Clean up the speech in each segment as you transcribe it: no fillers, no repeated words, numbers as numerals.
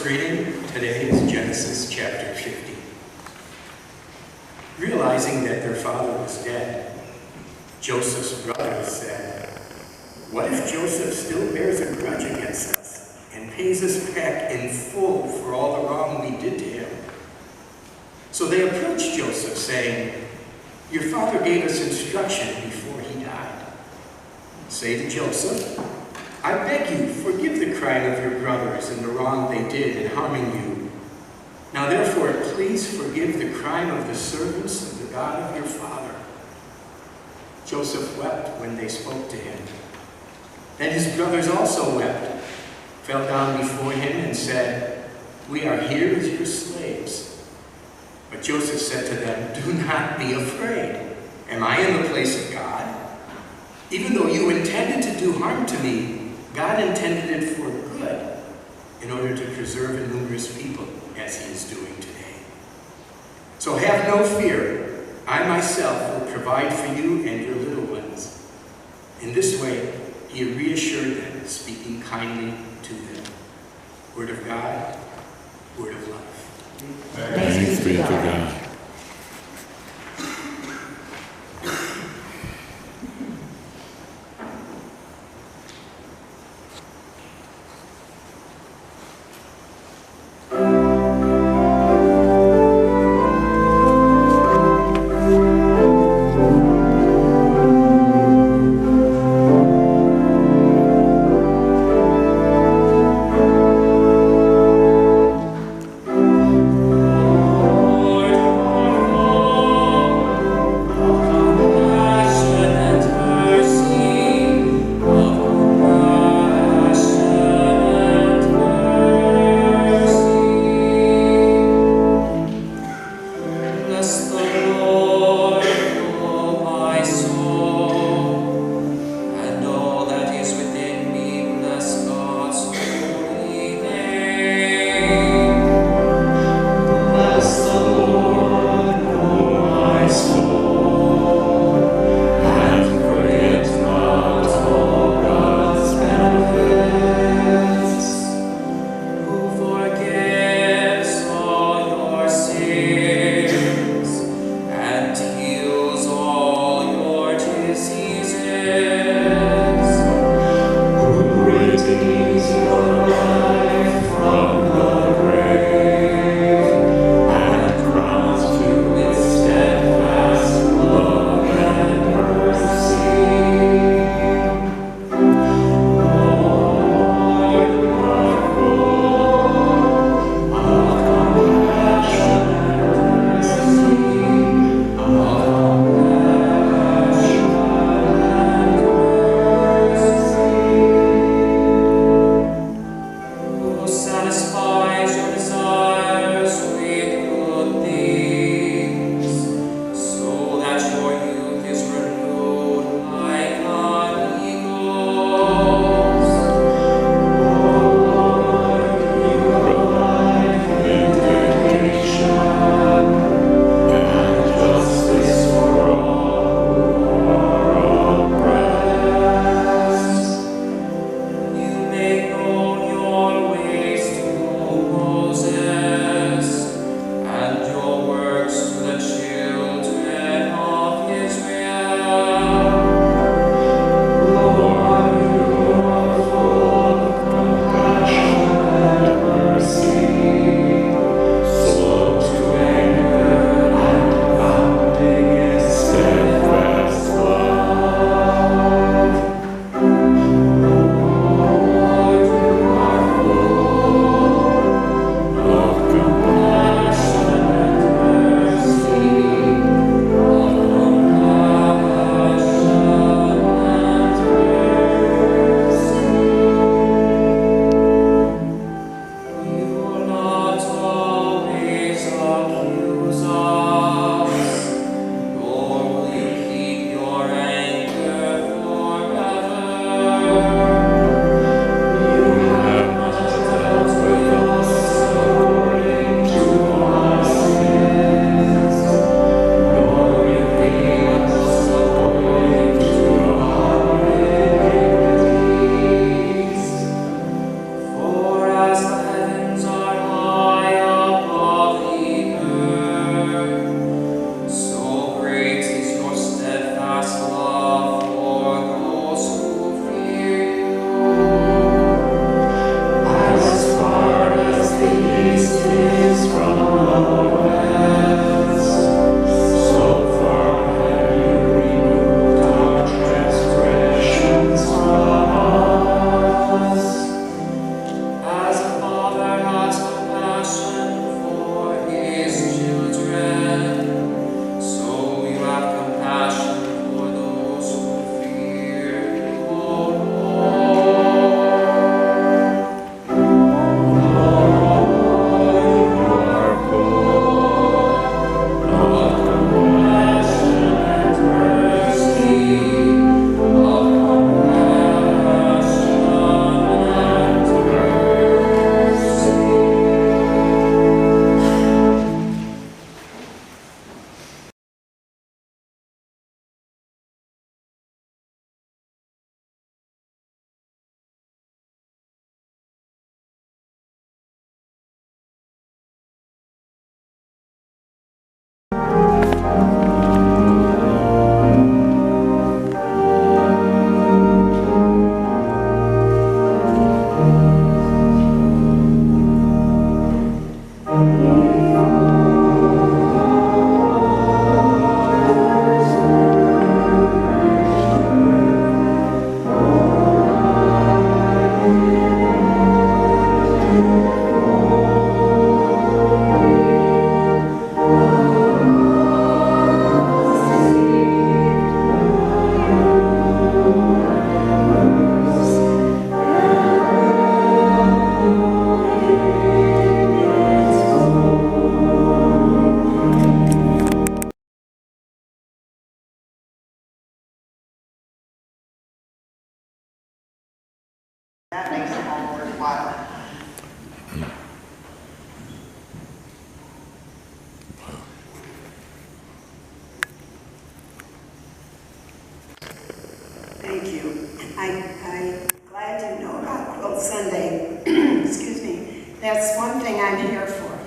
reading today is Genesis chapter 50. Realizing that their father was dead, Joseph's brothers said, "What if Joseph still bears a grudge against us and pays us back in full for all the wrong we did to him?" So they approached Joseph, saying, "Your father gave us instruction before he died. Say to Joseph, 'I beg you, forgive the crime of your brothers and the wrong they did in harming you. Now therefore, please forgive the crime of the servants of the God of your father.'" Joseph wept when they spoke to him. Then his brothers also wept, fell down before him and said, "We are here as your slaves." But Joseph said to them, "Do not be afraid. Am I in the place of God? Even though you intended to do harm to me, God intended it for good, in order to preserve a numerous people, as he is doing today. So have no fear. I myself will provide for you and your little ones." In this way, he reassured them, speaking kindly to them. Word of God, word of life. Thanks be to God. Your That makes them all worthwhile. Thank you. I'm glad you know about Quilt Sunday. Excuse me. That's one thing I'm here for.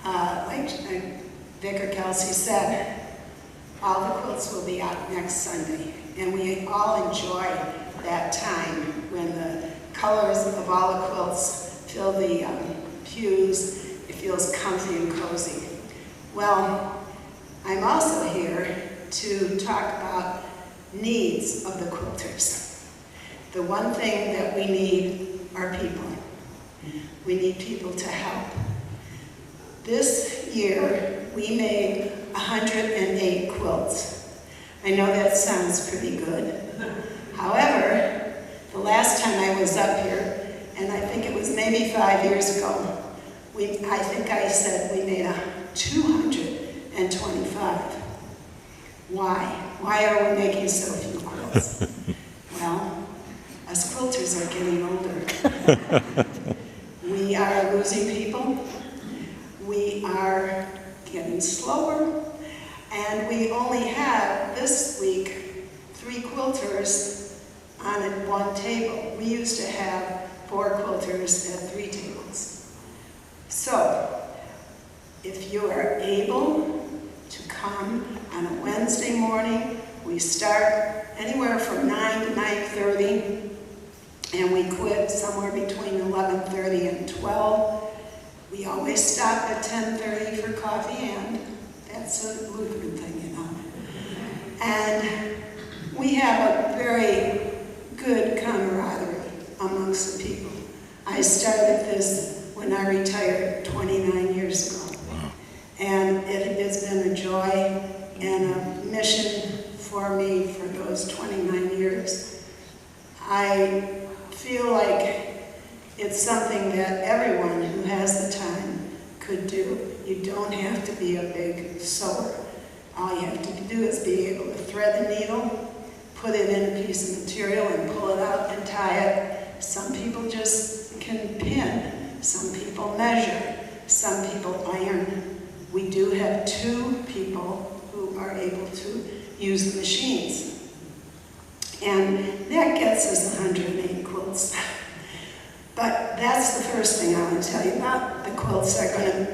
Like Vicar Kelsey said, all the quilts will be out next Sunday, and we all enjoy that time when the colors of all the quilts fill the pews. It feels comfy and cozy. Well, I'm also here to talk about needs of the quilters. The one thing that we need are people. We need people to help. This year, we made 108 quilts. I know that sounds pretty good. However, the last time I was up here, and I think it was maybe 5 years ago, I think I said we made 225. Why? Why are we making so few quilts? Well, us quilters are getting older. We are losing people. We are getting slower. And we only have, this week, 3 quilters on one table. We used to have 4 quilters at 3 tables. So, if you are able to come on a Wednesday morning, we start anywhere from 9 to 9:30, and we quit somewhere between 11:30 and 12. We always stop at 10:30 for coffee, and that's a Lutheran thing, you know. And we have a very good camaraderie amongst the people. I started this when I retired 29 years ago. And it has been a joy and a mission for me for those 29 years. I feel like it's something that everyone who has the time could do. You don't have to be a big sewer. All you have to do is be able to thread the needle, put it in a piece of material and pull it out and tie it. Some people just can pin. Some people measure. Some people iron. We do have 2 people who are able to use the machines. And that gets us 108 quilts. But that's the first thing I want to tell you about. The quilts are going to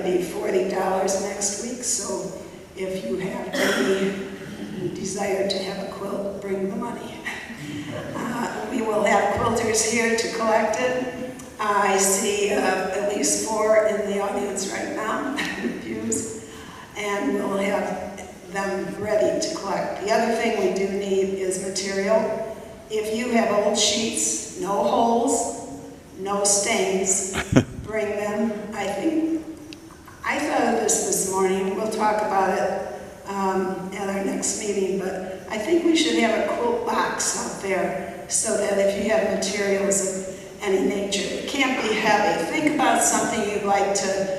be $40 next week, so if you have any desire to have a quilt, bring the money. We will have quilters here to collect it. I see at least 4 in the audience right now, pews, and we'll have them ready to collect. The other thing we do need is material. If you have old sheets, no holes, no stains, bring them. I thought of this morning. We'll talk about it at our next meeting, but I think we should have a quilt box out there so that if you have materials of any nature, it can't be heavy. Think about something you'd like to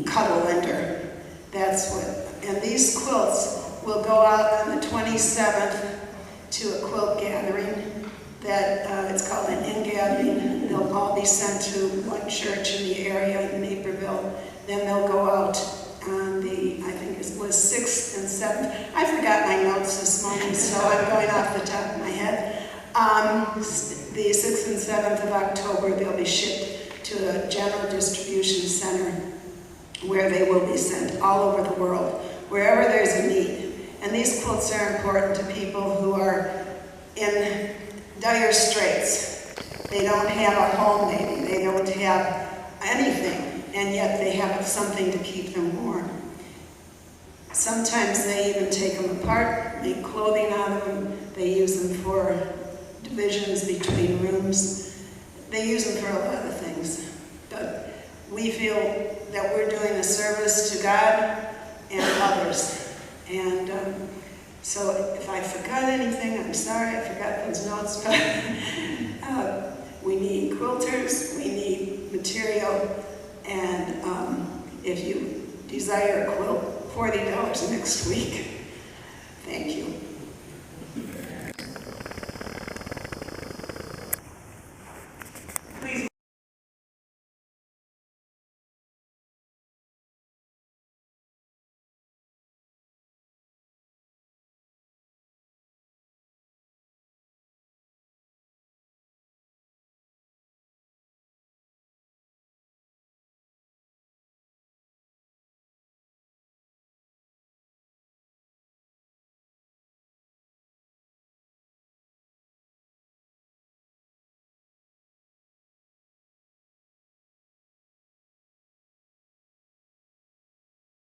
cuddle under. That's what, and these quilts will go out on the 27th to a quilt gathering that it's called an in-gathering. They'll all be sent to one church in the area in Naperville. Then they'll go out on the, I think it was 6th and 7th. I forgot my notes this morning, so I'm going off the top of my head. The 6th and 7th of October, they'll be shipped to a general distribution center where they will be sent all over the world, wherever there's a need. And these quilts are important to people who are in dire straits. They don't have a home, maybe. They don't have anything, and yet they have something to keep them warm. Sometimes they even take them apart, make clothing out of them. They use them for divisions between rooms. They use them for a lot of things. But we feel that we're doing a service to God and others. And so if I forgot anything, I'm sorry, I forgot those notes, but we need quilters, we need material, and if you desire a quilt, $40 next week.